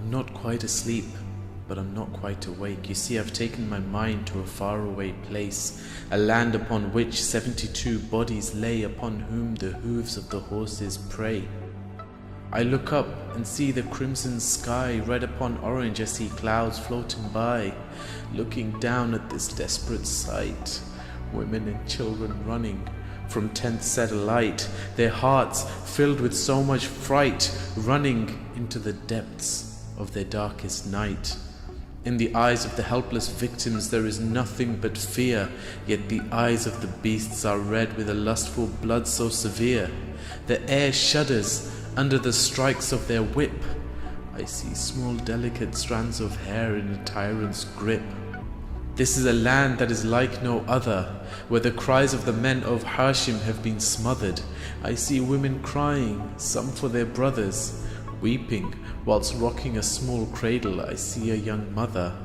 I'm not quite asleep, but I'm not quite awake. You see, I've taken my mind to a faraway place, a land upon which 72 bodies lay, upon whom the hooves of the horses prey. I look up and see the crimson sky, red upon orange. I see clouds floating by. Looking down at this desperate sight, women and children running from 10th satellite, their hearts filled with so much fright, running into the depths of their darkest night. In the eyes of the helpless victims there is nothing but fear, yet the eyes of the beasts are red with a lustful blood so severe. The air shudders under the strikes of their whip. I see small delicate strands of hair in a tyrant's grip. This is a land that is like no other, where the cries of the men of Hashim have been smothered. I see women crying, some for their brothers, weeping whilst rocking a small cradle. I see a young mother.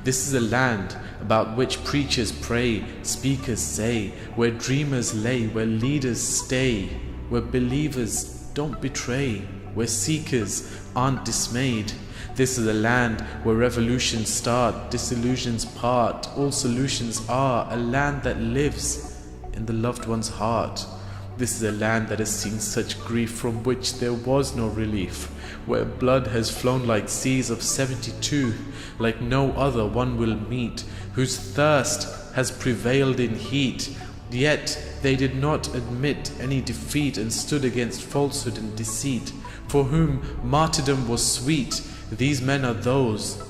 This is a land about which preachers pray, speakers say, where dreamers lay, where leaders stay, where believers don't betray, where seekers aren't dismayed. This is a land where revolutions start, disillusions part, all solutions are, a land that lives in the loved one's heart. This is a land that has seen such grief from which there was no relief, where blood has flown like seas of 72, like no other one will meet, whose thirst has prevailed in heat. Yet they did not admit any defeat and stood against falsehood and deceit, for whom martyrdom was sweet. These men are those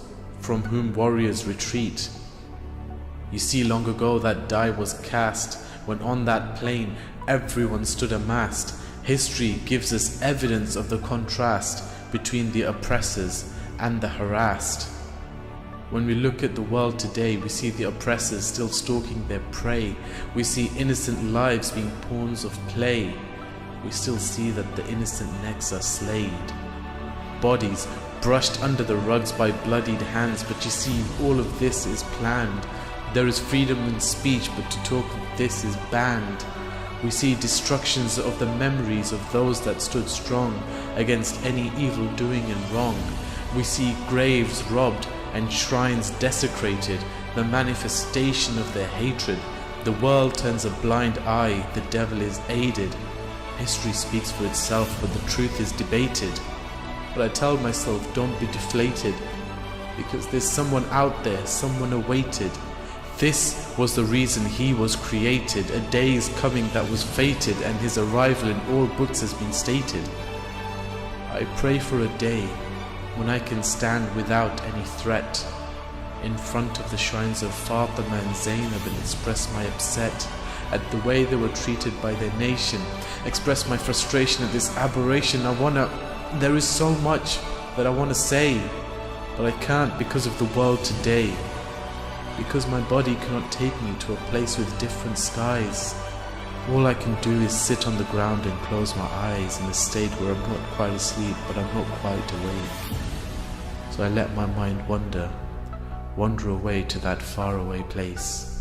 from whom warriors retreat. You see, long ago that die was cast, when on that plain everyone stood amassed. History gives us evidence of the contrast between the oppressors and the harassed. When we look at the world today, we see the oppressors still stalking their prey. We see innocent lives being pawns of play. We still see that the innocent necks are slayed, bodies brushed under the rugs by bloodied hands. But you see, all of this is planned. There is freedom in speech, but to talk of this is banned. We see destructions of the memories of those that stood strong against any evil doing and wrong. We see graves robbed and shrines desecrated, the manifestation of their hatred. The world turns a blind eye, the devil is aided. History speaks for itself, but the truth is debated. But I tell myself, don't be deflated, because there's someone out there, someone awaited. This was the reason he was created. A day is coming that was fated, and his arrival in all books has been stated. I pray for a day when I can stand without any threat in front of the shrines of Fatima and Zainab and express my upset at the way they were treated by their nation, express my frustration at this aberration. There is so much that I want to say, but I can't because of the world today, because my body cannot take me to a place with different skies. All I can do is sit on the ground and close my eyes in a state where I'm not quite asleep, but I'm not quite awake. So I let my mind wander away to that faraway place.